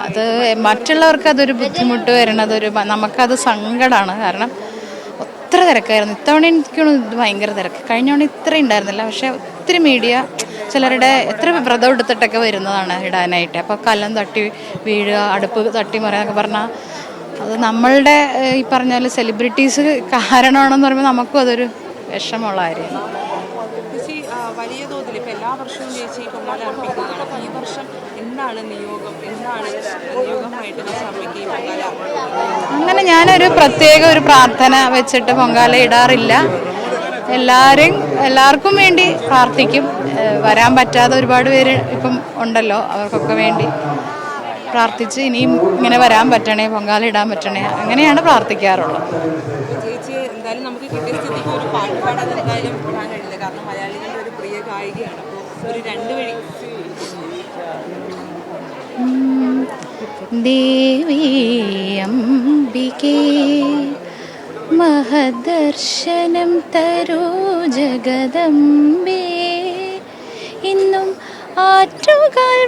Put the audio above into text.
അത് മറ്റുള്ളവർക്ക് അതൊരു ബുദ്ധിമുട്ട് വരണത് നമുക്കത് സങ്കടമാണ്. കാരണം ഒത്തിരി തിരക്കായിരുന്നു. ഇത്തവണ എനിക്ക് ഇത് ഭയങ്കര തിരക്ക്. കഴിഞ്ഞ തവണ ഇത്രയും ഉണ്ടായിരുന്നില്ല. പക്ഷേ ഒത്തിരി മീഡിയ ചിലരുടെ എത്ര വ്രതം എടുത്തിട്ടൊക്കെ വരുന്നതാണ് ഇടാനായിട്ട്. അപ്പോൾ കലം തട്ടി വീഴുക, അടുപ്പ് തട്ടി മറിയാന്നൊക്കെ പറഞ്ഞാൽ അത് നമ്മളുടെ ഈ പറഞ്ഞ പോലെ സെലിബ്രിറ്റീസ് കാരണമാണെന്ന് പറയുമ്പോൾ നമുക്കും അതൊരു വിഷമമുള്ള കാര്യമാണ്. വലിയ തോതിൽ ഇപ്പം എല്ലാ വർഷവും ചേച്ചി പൊങ്കാല അർപ്പിക്കുന്നതാണ്. ഈ വർഷം എന്താണ് നിയോഗമായിട്ട് അമ്മയ്ക്ക് ഈ പൊങ്കാല? അങ്ങനെ ഞാനൊരു പ്രത്യേക ഒരു പ്രാർത്ഥന വെച്ചിട്ട് പൊങ്കാല ഇടാറില്ല. എല്ലാവർക്കും വേണ്ടി പ്രാർത്ഥിക്കും. വരാൻ പറ്റാതെ ഒരുപാട് പേര് ഇപ്പം ഉണ്ടല്ലോ, അവർക്കൊക്കെ വേണ്ടി പ്രാർത്ഥിച്ച് ഇനിയും ഇങ്ങനെ വരാൻ പറ്റണേ, പൊങ്കാല ഇടാൻ പറ്റണേ, അങ്ങനെയാണ് പ്രാർത്ഥിക്കാറുള്ളത്. ചേച്ചി എന്തായാലും നമുക്ക് കിട്ടിയ സ്ഥിതിക്ക് ഒരു പാട്ട് പാടാൻ എന്തായാലും വിടാൻ കഴിയില്ല. കാരണം മലയാളികളുടെ ഒരു പ്രിയ ഗായികയാണ്. അപ്പോൾ ഒരു 2 വരി. ദേവി അംബികേ മഹദർശനം തരൂ ജഗദംബേ, ഇന്നും ആറ്റുകാൽ